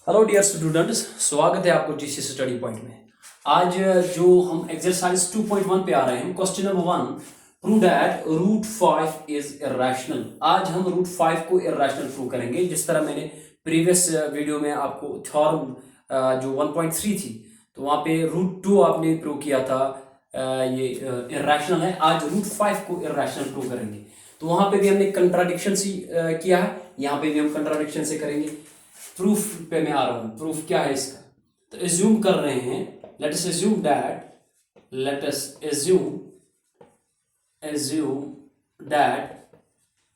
Hello dear students, स्वागत है आपको जीसी स्टडी पॉइंट में। आज जो हम एक्सरसाइज 2.1 पे आ रहे हैं, question number 1, prove that root 5 is irrational. आज हम रूट 5 को इर्रेशनल प्रूव करेंगे। जिस तरह मैंने प्रीवियस वीडियो में आपको थ्योरम जो 1.3 थी, तो वहाँ पे रूट 2 आपने प्रूव किया था, ये इर्रेशनल है। आज रूट 5 को इर्रेशनल प्रूव करेंगे। तो वहाँ पे भी हमने कंट्राडिक्शन से किया है, यहाँ पे भी हम कंट्राडिक्शन से करेंगे। प्रूफ पे मैं आ रहा हूं। प्रूफ क्या है इसका, तो एज्यूम कर रहे हैं, लेट अस एज्यूम दैट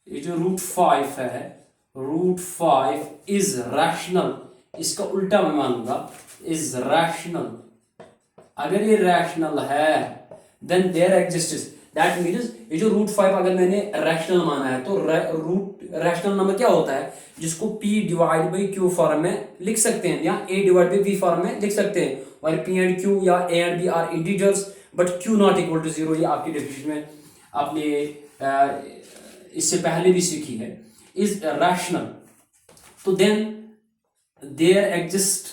ये जो रूट 5 है, रूट 5 इज रैशनल। इसका उल्टा मैं मानूंगा, इज रैशनल। अगर ये रैशनल है then there existence, that means ये जो रूट 5 अगर मैंने रैशनल माना है, तो रूट रैशनल नंबर क्या होता है, जिसको p divide by q form में लिख सकते हैं, या a divide by v form में लिख सकते हैं। और p एंड q या a and b are integers but q not equal to 0। ये आपकी डेफिनेशन में आपने इससे पहले भी सीखी है, इज रैशनल। तो देन देयर एग्जिस्ट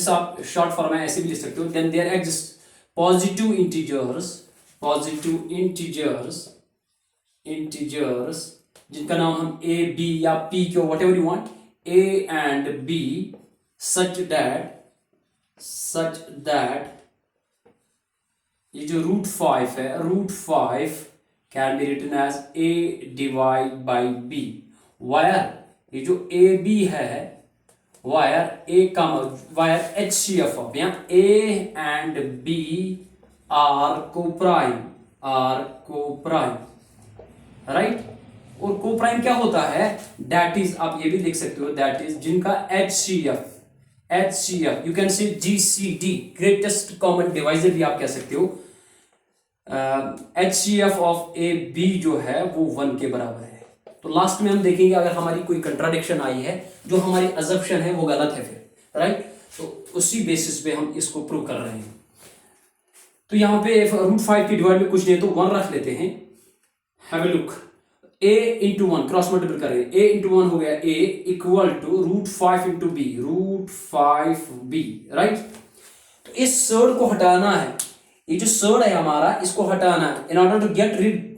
आप शॉर्ट फॉर्म में ऐसे भी लिख सकते हो, then there exist positive integers जिनका नाम हम a b या p क्यों whatever you want, a and b such that ये जो रूट 5 है, root 5 can be written as a divide by b, where ये जो a b है, वायर a का वायर HCF ऑफ, यहाँ a and b are coprime, right. और coprime क्या होता है, दैट इज, आप ये भी लिख सकते हो, दैट इज जिनका HCF you can say GCD, greatest common divisor भी आप कह सकते हो। HCF ऑफ ए बी जो है वो 1 के बराबर है। तो लास्ट में हम देखेंगे अगर हमारी कोई कंट्राडिक्शन आई है, जो हमारी अजम्पशन है वो गलत है फिर, राइट। तो उसी बेसिस पे हम इसको प्रूव कर रहे हैं। तो यहाँ पे रूट 5 की डिवाइड में कुछ नहीं तो 1 रख लेते हैं। Have a look, a into 1 cross multiple करें, a इंटू 1 हो गया a equal to root 5 into B, root 5b, right. तो इस सर्ड को हटाना है, ये जो सर्ड है हमारा, इसको हटाना है। In order to get rid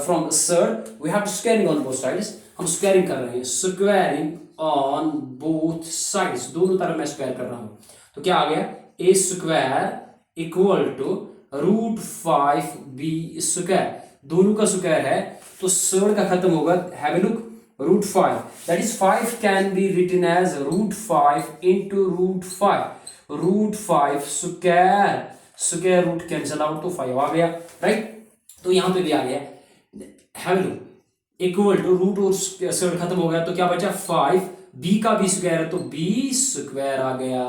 from surd we have to squaring on both sides. हम स्क्वायरिंग कर रहे हैं, स्क्वायरिंग ऑन बोथ साइड्स, दोनों तरफ मैं स्क्वायर कर रहा हूं। तो क्या आ गया, a square equal to root 5b square, दोनों का स्क्वायर है तो सर्ड का खत्म होगा। Have a look, root 5 that is 5 can be written as root 5 into root 5 square root cancel out, तो 5 आ गया, राइट। तो यहां पे भी आ गया, have a look, equal to root और सर्ड खत्म हो गया तो क्या बचा 5, b का भी स्क्वायर है तो b स्क्वायर आ गया।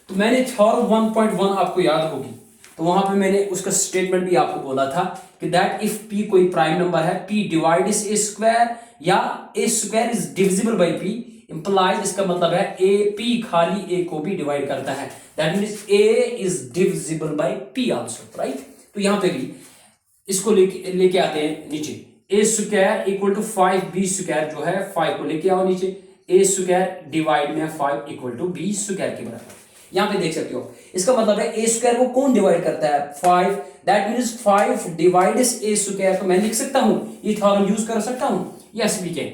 तो मैंने थ्योरम 1.1 आपको याद होगी, तो वहां पे मैंने उसका स्टेटमेंट भी आपको बोला था कि दैट इफ p कोई प्राइम नंबर है, p डिवाइड्स a स्क्वायर या a square is divisible by p, implies इसका मतलब है a p खाली a को भी डिवाइड करता है, that means a is divisible by p also, right. तो यहां पे भी इसको लेके आते हैं नीचे, a square equal to 5b square जो है 5 को लेके आओ नीचे, a स्क्वायर डिवाइड में 5 इक्वल टू b स्क्वायर के बराबर। यहां पे देख सकते हो, इसका मतलब है a स्क्वायर को कौन डिवाइड करता है, 5, that means 5 divides a square. तो मैं लिख सकता हूं, ये थ्योरम यूज कर सकता हूं, यस वी कैन,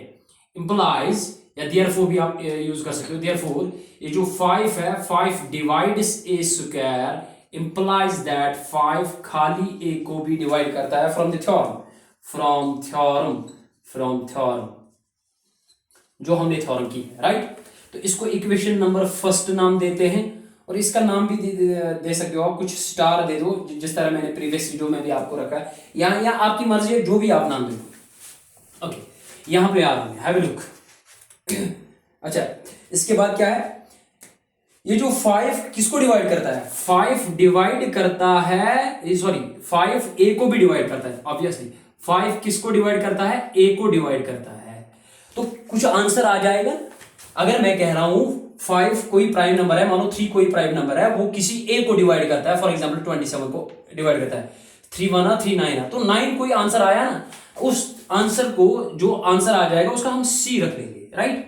इंप्लाइज या देयरफॉर भी आप यूज कर सकते हो। देयरफॉर ये जो 5 है, 5 divides a square implies that 5 खाली a को भी डिवाइड करता है फ्रॉम थ्योरम जो हमने थ्योरम की है, राइट। तो इसको इक्वेशन नंबर फर्स्ट नाम देते हैं, और इसका नाम भी दे सकते हो आप, कुछ स्टार दे दो, जिस तरह मैंने प्रीवियस वीडियो में भी आपको रखा है। यहाँ आपकी मर्जी है, जो भी आप नाम दो। ओके, यहाँ पे आ रहा है, हैव ए लुक। अच्छा, इसके बाद क्या है, ये जो 5 किसको डिवाइड करता है, 5 डिवाइड करता है, सॉरी 5 a को भी डिवाइड करता है, ऑब्वियसली 5 किसको डिवाइड करता है, a को डिवाइड करता है। तो कुछ आंसर आ जाएगा। अगर मैं कह रहा हूं 5 कोई प्राइम नंबर है, मानो 3 कोई प्राइम नंबर है, वो किसी a को डिवाइड करता है, फॉर एग्जांपल 27 को डिवाइड करता है, 3 1 3 9, तो 9 कोई आंसर आया ना, उस आंसर को, जो आंसर आ जाएगा उसका हम C रख लेंगे, राइट,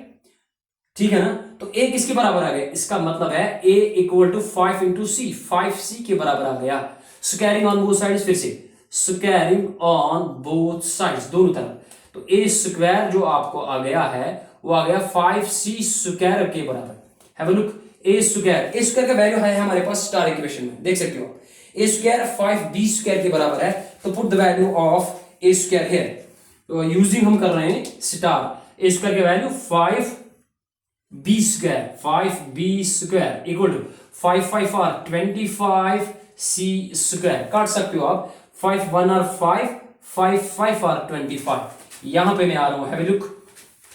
ठीक है ना। तो तो a किसके बराबर आ गया, इसका मतलब है a equal to 5 into C, 5c के बराबर आ गया। स्क्वायरिंग ऑन बोथ साइड्स, फिर से स्क्वायरिंग ऑन बोथ साइड्स, दोनों तरफ, तो a स्क्वायर जो आपको आ गया है वो आ गया 5c स्क्वायर के बराबर। Have a look, a square का वैल्यू है हमारे पास स्टार इक्वेशन में, देख सकते हो a स्क्वायर 5b स्क्वायर के बराबर है, तो put the value of a square here. तो यूजिंग हम कर रहे हैं स्टार, a स्क्वायर की value 5b square, 5b square equal to 5 5 are 25c square, काट सकते हो आप, 5 1 आर 5, 5 5 आर 25। यहां पे मैं आ रहा हूं, हैव अ लुक,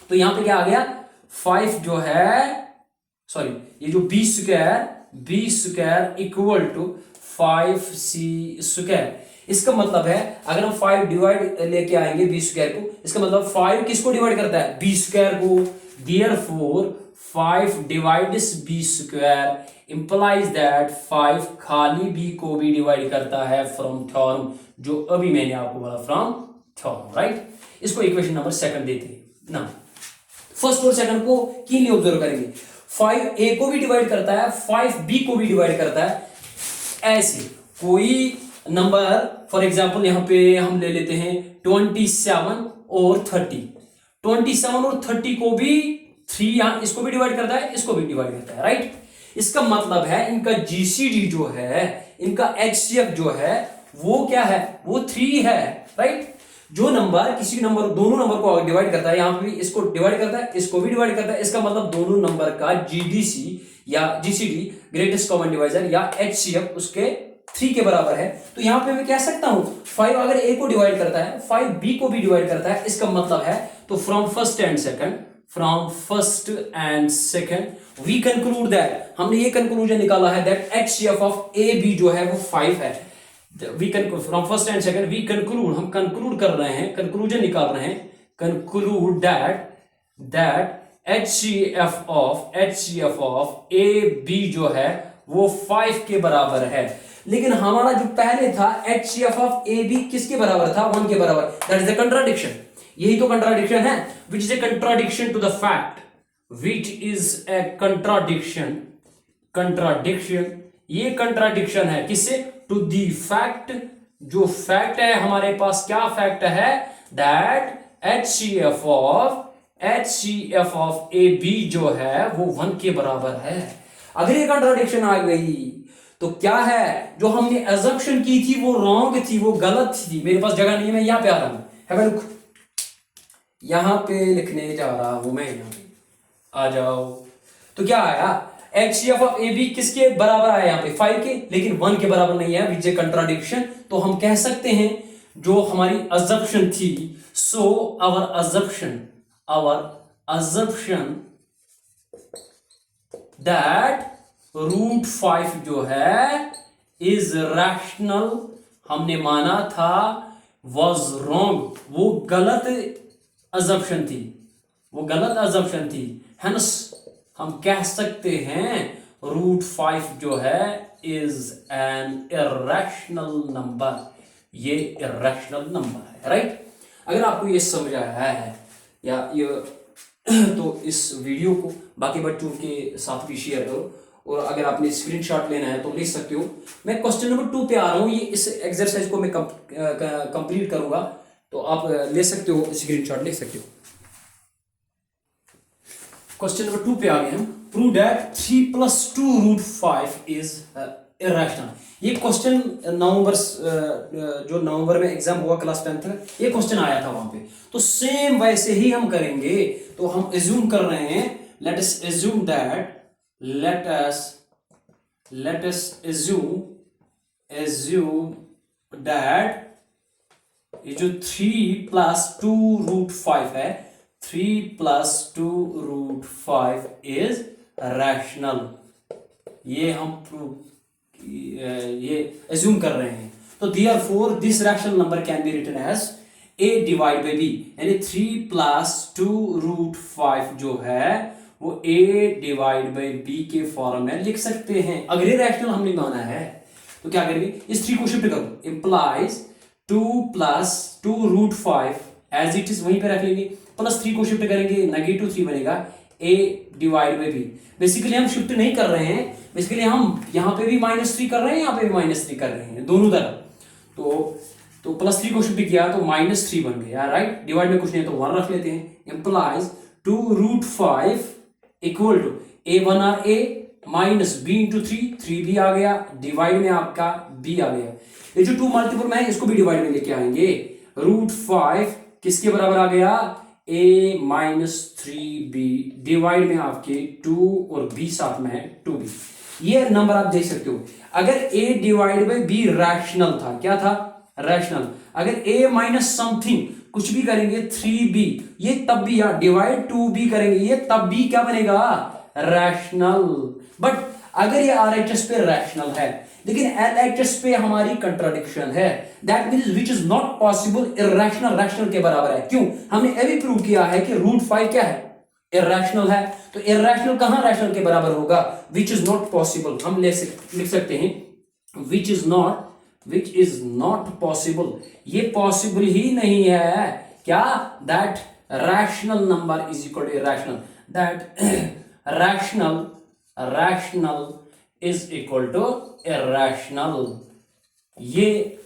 तो यहां पे क्या आ गया 5 जो है, सॉरी ये जो b square equal to 5c square. इसका मतलब है अगर हम 5 डिवाइड लेके आएंगे b स्क्वायर को, इसका मतलब 5 किसको डिवाइड करता है, b स्क्वायर को, therefore 5 divides b square implies that 5 खाली b को भी डिवाइड करता है फ्रॉम थ्योरम, जो अभी मैंने आपको बोला फ्रॉम थ्योरम, राइट। इसको इक्वेशन नंबर सेकंड देते हैं ना। फर्स्ट और सेकंड को कीनली ऑब्जर्व करेंगे, 5 a को भी डिवाइड करता है, 5 b को भी डिवाइड करता है। ऐसे कोई नंबर, फॉर एग्जांपल यहां पे हम ले लेते हैं 27 और 30, 27 और 30 को भी 3 यहां इसको भी डिवाइड करता है, इसको भी डिवाइड करता है, राइट। इसका मतलब है इनका जीसीडी जो है, इनका एचसीएफ जो है वो क्या है, वो 3 है, राइट। जो नंबर किसी नंबर, दोनों नंबर को डिवाइड करता है, यहां पे भी इसको डिवाइड करता है, इसको भी डिवाइड करता है, इसका मतलब दोनों नंबर का जीडीसी या जीसीडी, ग्रेटेस्ट कॉमन डिवाइजर या एचसीएफ उसके 3 के बराबर है। तो यहां पे मैं कह सकता हूं 5 अगर a को डिवाइड करता है, 5 b को भी डिवाइड करता है, इसका मतलब है, तो from first and second we conclude that, हमने ये कंक्लूजन निकाला है that HCF of A B जो है वो 5 है। We conclude from first and second, we conclude, हम कंक्लूड कर रहे हैं, कंक्लूजन निकाल रहे हैं, conclude that HCF of A B जो है वो 5 के बराबर है। लेकिन हमारा जो पहले था HCF ऑफ ए बी किसके बराबर था, 1 के बराबर। दैट इज द कंट्राडिक्शन, यही तो कंट्राडिक्शन है, which is a contradiction to the fact, which is a contradiction, ये कंट्राडिक्शन है किससे, टू दी फैक्ट, जो फैक्ट है हमारे पास, क्या फैक्ट है, that HCF of A B जो है वो 1 के बराबर है। अगर ये कंट्राडिक्शन आ गई तो क्या है, जो हमने अजम्पशन की थी वो रॉन्ग थी, वो गलत थी। मेरे पास जगह नहीं है, मैं यहां पे आ रहा हूं, हैव अ लुक, यहां पे लिखने जा रहा हूं मैं, यहां पे आ जाओ। तो क्या आया, HCF ऑफ ए बी किसके बराबर आया यहाँ पे, 5 के, लेकिन 1 के बराबर नहीं है, विच ए कंट्राडिक्शन। तो हम कह सकते हैं जो हमारी अजम्पशन थी, so our assumption that root 5 जो है इज रैशनल, हमने माना था, वॉज रॉन्ग, वो गलत assumption थी, हेंस हम कह सकते हैं रूट 5 जो है इज एन इर्रेशनल नंबर, ये इर्रेशनल नंबर है, राइट। अगर आपको ये समझ आया है या ये तो इस वीडियो को बाकी बच्चों के साथ भी शेयर करो, और अगर आपने स्क्रीनशॉट लेना है तो ले सकते हो। मैं क्वेश्चन नंबर 2 पे आ रहा हूँ, ये इस एक्सरसाइज को मैं कंप्लीट करूंगा, तो आप ले सकते हो, स्क्रीनशॉट ले सकते हो। क्वेश्चन नंबर 2 पे आ गए हम, prove that 3 + 2 root 5 is irrational. ये क्वेश्चन नवंबर में एग्जाम हुआ क्लास 10th में, ये क्वेश्चन आया था वहां पे। तो सेम वैसे ही हम करेंगे, तो हम एज्यूम कर रहे हैं, लेट अस एज्यूम दैट ये जो 3 + 2 रूट 5 है, 3 + 2 रूट 5 इज रैशनल, ये हम ये एज्यूम कर रहे हैं। तो therefore this rational number can be written as a divide by b, यानी 3 + 2 रूट 5 जो है वो a डिवाइड बाई b के फॉर्म में लिख सकते हैं। अगर ये रैशनल हमने माना है तो क्या करेंगे, इस 3 को शिफ्ट करो, implies 2 + 2 root 5 as it is वहीं पे रख लेंगे, +3 को शिफ्ट करेंगे, -3 बनेगा, ए डिवाइड बाई बी। बेसिकली हम शिफ्ट नहीं कर रहे हैं, बेसिकली हम यहाँ पे भी -3 कर रहे हैं, यहाँ पे भी -3 कर रहे हैं, दोनों तरफ। तो +3 को शिफ्ट किया तो -3 बन गया, राइट। डिवाइड में कुछ नहीं तो 1 रख लेते हैं। इम्प्लाइज 2√5 इक्वल टू a1 और a माइनस b इंटू 3 भी आ गया, डिवाइड में आपका b आ गया। ये जो 2 मल्टीपल में है इसको भी डिवाइड में लेके आएंगे। √5 किसके बराबर आ गया, a माइनस 3b, डिवाइड में आपके 2 और b साथ में है 2b। ये नंबर आप देख सकते हो। अगर a divide by b rational था, क्या था, रैशनल। अगर a माइनस समथिंग कुछ भी करेंगे 3b, ये तब भी, या डिवाइड 2b करेंगे ये तब भी क्या बनेगा, रैशनल। बट अगर ये RHS पे रैशनल है लेकिन LHS पे हमारी कंट्राडिक्शन है, that means which is not possible, irrational rational के बराबर है। क्यों, हमने ये भी प्रूव किया है कि √5 क्या है, इरैशनल है। तो इरैशनल कहां रैशनल के बराबर होगा, विच इज नॉट पॉसिबल। हम लिख सकते हैं विच इज नॉट पॉसिबल, ये पॉसिबल ही नहीं है। क्या, that rational number is equal to irrational, that rational is equal to irrational, ये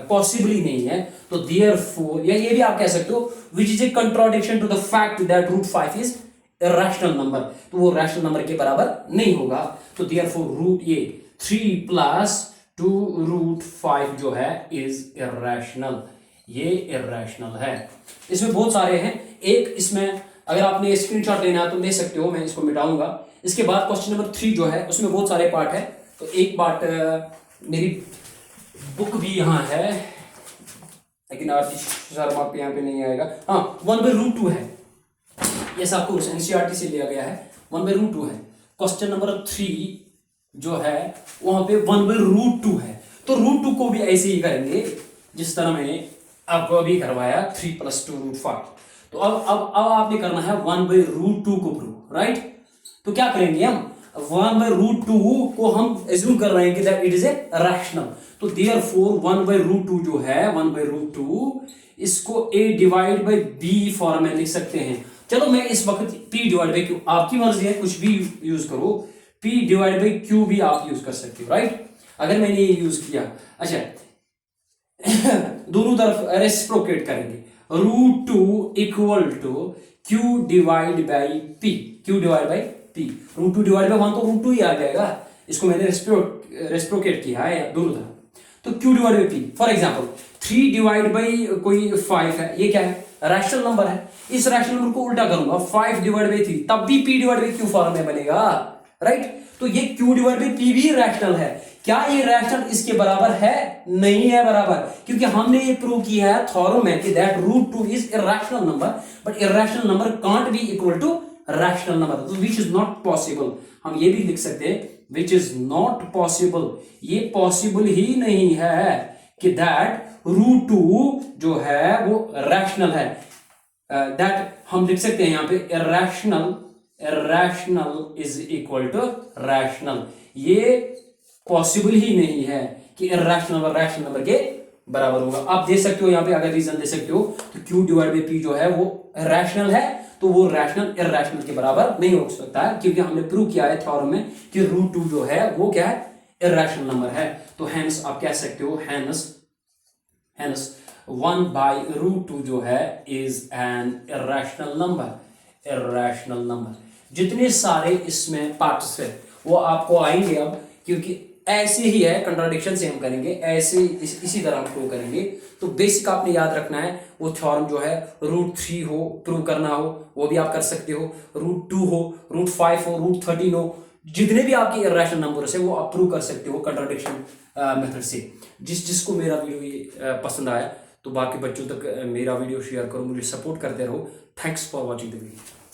पॉसिबल ही नहीं है। तो देयरफॉर, या ये भी आप कह सकते हो which is a contradiction to the fact that √5 is irrational number, तो वो रैशनल नंबर के बराबर नहीं होगा। तो देयरफॉर ये 3 प्लस 2√5 जो है इज इरैशनल, ये इरैशनल है। इसमें बहुत सारे हैं, एक इसमें अगर आपने स्क्रीनशॉट लेना है तो ले सकते हो, मैं इसको मिटाऊंगा। इसके बाद क्वेश्चन नंबर 3 जो है उसमें बहुत सारे पार्ट है। तो एक पार्ट मेरी बुक भी यहाँ है लेकिन आरती शर्मा पे यहाँ पे नहीं आएगा। हाँ, 1/√2 है, ये सब कुछ NCERT से लिया गया है, 1/√2 है। क्वेश्चन नंबर 3 जो है वहां पे 1/√2 है। तो √2 को भी ऐसे ही करेंगे जिस तरह मैंने आपको अभी करवाया 3 + 2√5। तो अब आपने करना है 1/√2 को प्रूव, राइट। तो क्या करेंगे हम, 1/√2 को हम एज्यूम कर रहे हैं कि that it is a rational. तो देयरफॉर 1/√2 जो है 1/√2 इसको a divide by b form में लिख सकते हैं। चलो मैं इस वक्त p डिवाइड बाई q, आपकी मर्जी है कुछ भी यूज करो, p डिवाइड बाई q भी आप यूज कर सकते हो, राइट। अगर मैंने ये यूज किया, अच्छा दोनों तरफ रेसिप्रोकेट करेंगे, √2 equal to q divide by p, q divide by p। √2 divide by 1 तो √2 ही आ जाएगा, इसको मैंने रेसिप्रोकेट किया है दोनों तरफ। तो q divide by p, for example 3 divide by कोई 5 है, ये क्या है, रैशनल नंबर है। इस रैशनल नंबर को उल्टा करूंगा, 5 डिवाइड बाई 3, तब भी p divide by q form में बनेगा, राइट। तो ये q डिवाइड बाई p भी रैशनल है। क्या ये रैशनल इसके बराबर है, नहीं है बराबर, क्योंकि हमने ये प्रूव किया है थ्योरम में कि that √2 is irrational number, but irrational number can't be equal to rational number, तो विच इज नॉट पॉसिबल। हम ये भी लिख सकते हैं विच इज नॉट पॉसिबल, ये पॉसिबल ही नहीं है कि दैट √2 जो है वो रैशनल है। दैट हम लिख सकते हैं यहाँ पे irrational is equal to rational, ये पॉसिबल ही नहीं है कि इरैशनल और रैशनल नंबर के बराबर होगा। आप दे सकते हो यहाँ पे, अगर रीजन दे सकते हो तो q डिवाइड बाई p जो है वो रैशनल है, तो वो रैशनल इरैशनल के बराबर नहीं हो सकता है, क्योंकि हमने प्रूव किया है थ्योरम में कि √2 जो है वो क्या है, इरैशनल नंबर है। तो हेंस आप कह सकते हो हेंस 1/√2 जो है इज एन इरैशनल नंबर। जितने सारे इसमें पार्ट्स है वो आपको आएंगे अब, क्योंकि ऐसे ही है, कंट्राडिक्शन से हम करेंगे, ऐसे इसी तरह हम प्रूव करेंगे। तो बेसिक आपने याद रखना है, वो थ्योरम जो है √3 हो प्रूव करना हो वो भी आप कर सकते हो, √2 हो, √5 हो, √13 हो, जितने भी आपके इरैशनल नंबर्स है वो आप प्रूव कर सकते हो कंट्राडिक्शन मेथड से। जिसको मेरा वीडियो ये पसंद आया तो बाकी बच्चों तक मेरा वीडियो शेयर करो, मुझे सपोर्ट करते रहो। Thanks for watching the video.